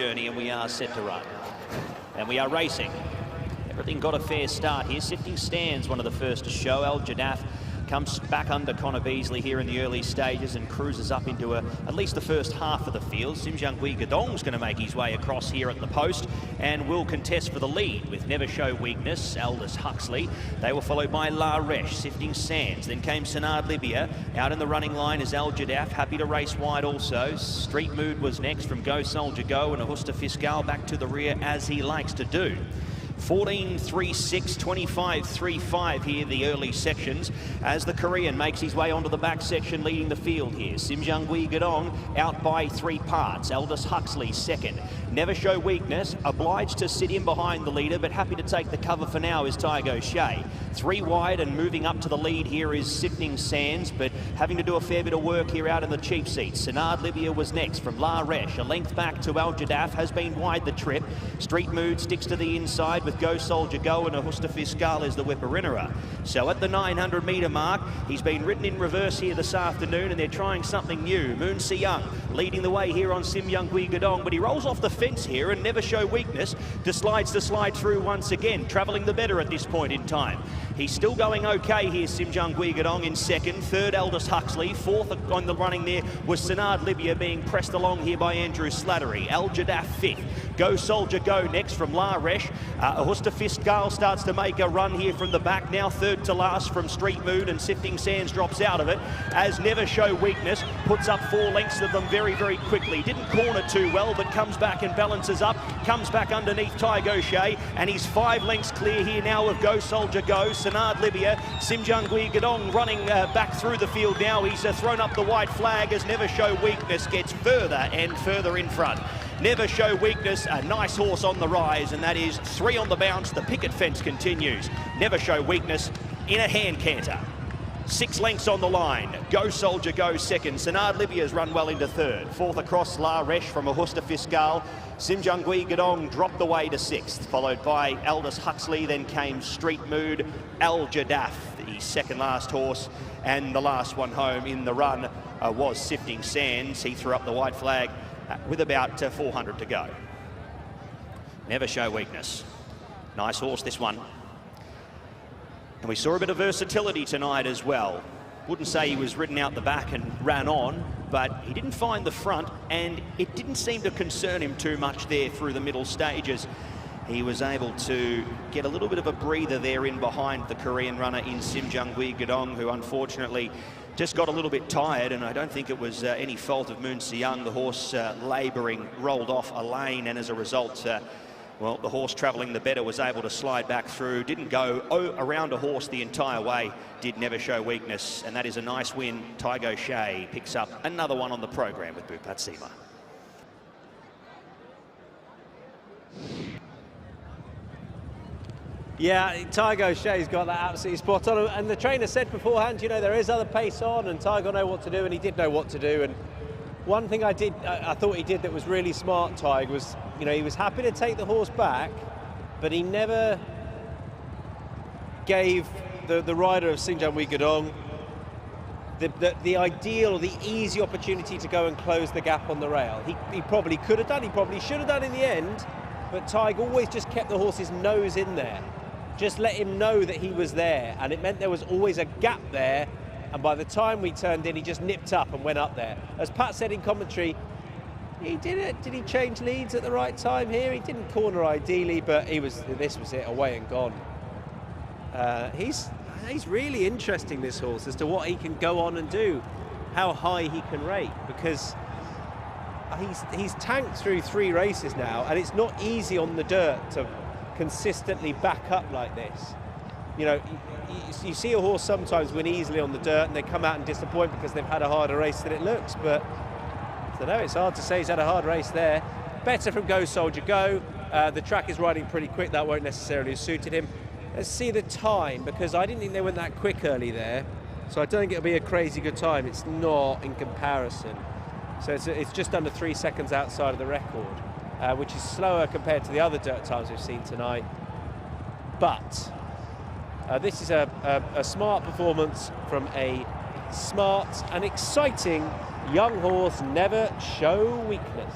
journey, and we are set to run. And we are racing. Everything got a fair start here. Sifting Stands, one of the first to show. Al Jadaf comes back under Connor Beasley here in the early stages and cruises up into at least the first half of the field. Simjungwi Gadong's going to make his way across here at the post and will contest for the lead with Nevershow Weakness, Aldous Huxley. They were followed by La Resh, Sifting Sands. Then came Sanard Libya. Out in the running line is Al Jadaf, happy to race wide also. Street Mood was next from Go Soldier Go, and Augusta Fiscal back to the rear as he likes to do. 14.36, 25.35 here, the early sections, as the Korean makes his way onto the back section, leading the field here. Simjungwi Gadong out by 3 parts. Aldous Huxley second. Nevershow Weakness, obliged to sit in behind the leader, but happy to take the cover for now is Oshea. 3 wide and moving up to the lead here is Sifting Sands, but having to do a fair bit of work here out in the cheap seats. Sanard Libya was next from La Resh. A length back to Al Jadaf, has been wide the trip. Street Mood sticks to the inside with Go Soldier Go, and Augusta Fiscal is the whipper-innerer. So at the 900-metre mark, he's been ridden in reverse here this afternoon, and they're trying something new. Moon Si Young leading the way here on Simjungwi Gadong, but he rolls off the fence here and Nevershow Weakness decides to slide through once again, travelling the better at this point in time. He's still going okay here, Simjungwi Gadong in second. Third, Aldous Huxley. Fourth on the running there was Sanard Libya, being pressed along here by Andrew Slattery. Al Jadaf fifth. Go Soldier Go next from La Resh. Augusta Fiscal starts to make a run here from the back. Now third to last from Street Mood, and Sifting Sands drops out of it as Nevershow Weakness puts up 4 lengths of them very, very quickly. Didn't corner too well, but comes back and balances up. Comes back underneath Oshea, and he's 5 lengths clear here now of Go Soldier Go. Sanard Libya, Simjungwi Gadong running back through the field now. He's thrown up the white flag as Nevershow Weakness gets further and further in front. Nevershow Weakness, a nice horse on the rise, and that is 3 on the bounce. The picket fence continues. Nevershow Weakness in a hand canter. 6 lengths on the line. Go Soldier Go second. Sanard Libya's run well into third. Fourth across La Resh from Augusta Fiscal. Simjungwi Gadong dropped away to 6th, followed by Aldous Huxley. Then came Street Mood, Al Jadaf, the second last horse, and the last one home in the run was Sifting Sands. He threw up the white flag with about 400 to go. Nevershow Weakness. Nice horse, this one. And we saw a bit of versatility tonight as well. Wouldn't say he was ridden out the back and ran on, but he didn't find the front, and it didn't seem to concern him too much there through the middle stages. He was able to get a little bit of a breather there in behind the Korean runner in Simjungwi Gadong, who unfortunately just got a little bit tired, and I don't think it was any fault of Moon Si Young. The horse labouring rolled off a lane, and as a result, well, the horse travelling the better was able to slide back through. Didn't go around a horse the entire way, did Nevershow Weakness, and that is a nice win. Oshea picks up another one on the program with Bupat Seemar. Yeah, Oshea got that absolutely spot on, and the trainer said beforehand, you know, there is other pace on, and Tiger know what to do, and he did know what to do. And one thing I thought he did that was really smart, Tiger, was, you know, he was happy to take the horse back, but he never gave the rider of Simjungwi Gadong the ideal or the easy opportunity to go and close the gap on the rail. He probably could have done, he probably should have done in the end, but Tiger always just kept the horse's nose in there. Just let him know that he was there, and it meant there was always a gap there, and by the time we turned in, he just nipped up and went up there. As Pat said in commentary, he did it. Did he change leads at the right time here? He didn't corner ideally, but this was it, away and gone. He's really interesting, this horse, as to what he can go on and do, how high he can rate, because he's tanked through 3 races now, and it's not easy on the dirt to consistently back up like this. You know, you see a horse sometimes win easily on the dirt and they come out and disappoint because they've had a harder race than it looks, but I don't know, it's hard to say he's had a hard race there. Better from Go Soldier Go. The track is riding pretty quick, that won't necessarily have suited him. Let's see the time, because I didn't think they went that quick early there, so I don't think it'll be a crazy good time. It's not in comparison. So it's just under 3 seconds outside of the record, which is slower compared to the other dirt times we've seen tonight. But this is a smart performance from a smart and exciting young horse, Nevershow Weakness.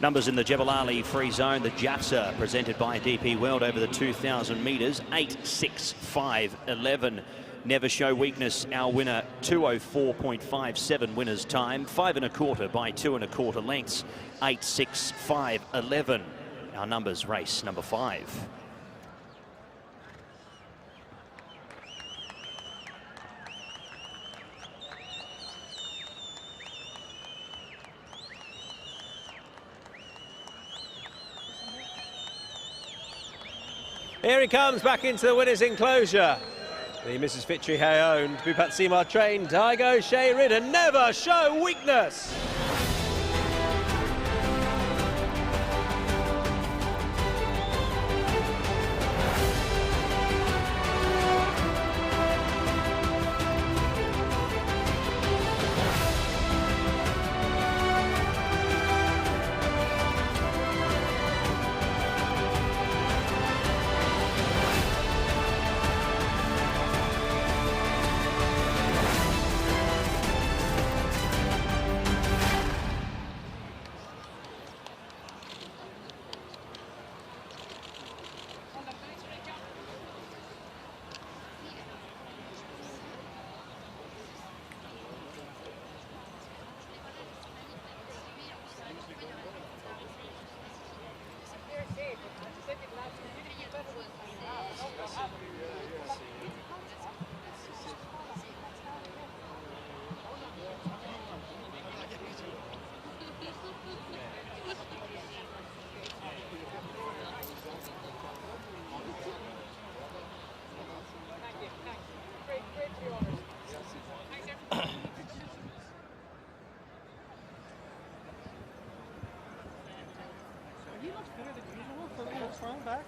Numbers in the Jebel Ali free zone. The Jafsa presented by DP World over the 2,000 metres. 8:6.5.11. Nevershow weakness. Our winner 2:04.57 winners time. 5 1/4 by 2 1/4 lengths. 8:6.5.11. Our numbers race number 5. Here he comes back into the winner's enclosure. The Mrs. Fitri Hay owned, Bupat Seemar trained, Tiger Oshea ridden, never show weakness.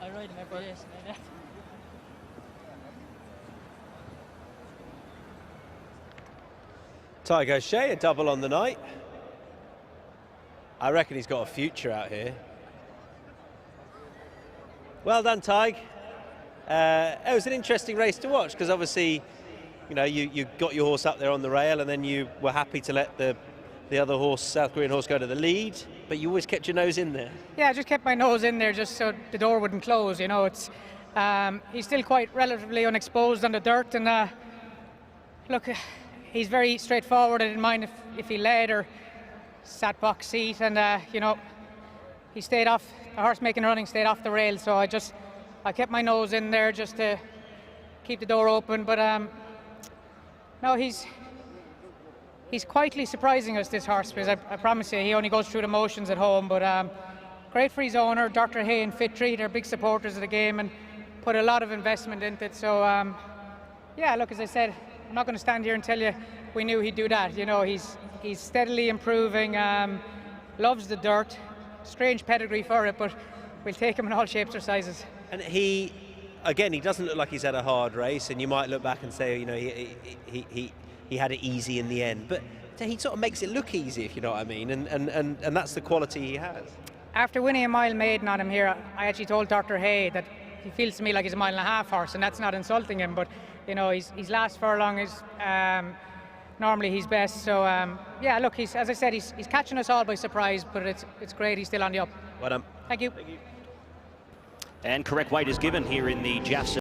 I ride him every race. Tiger Oshea, a double on the night. I reckon he's got a future out here. Well done, Tig. It was an interesting race to watch because obviously, you know, you got your horse up there on the rail and then you were happy to let the other horse, South Korean horse, go to the lead, but you always kept your nose in there. Yeah, I just kept my nose in there just so the door wouldn't close, you know. It's he's still quite relatively unexposed on the dirt, and look, he's very straightforward. I didn't mind if he led or sat box seat, and you know, he stayed off, the horse making a running stayed off the rail, so I kept my nose in there just to keep the door open, but no, he's quietly surprising us, this horse, because I promise you, he only goes through the motions at home. But great for his owner, Dr. Hay and Fitri. They're big supporters of the game and put a lot of investment into it. So, yeah, look, as I said, I'm not going to stand here and tell you we knew he'd do that. You know, he's steadily improving, loves the dirt. Strange pedigree for it, but we'll take him in all shapes or sizes. And he doesn't look like he's had a hard race, and you might look back and say, you know, he had it easy in the end, but he sort of makes it look easy, if you know what I mean, and that's the quality he has. After winning a mile maiden on him here, I actually told Dr. Hay that he feels to me like he's a 1.5 mile horse, and that's not insulting him, but you know, his last furlong is normally his best. So yeah, look, as I said, he's catching us all by surprise, but it's great he's still on the up. Well done. Thank you. And correct weight is given here in the Jafsa.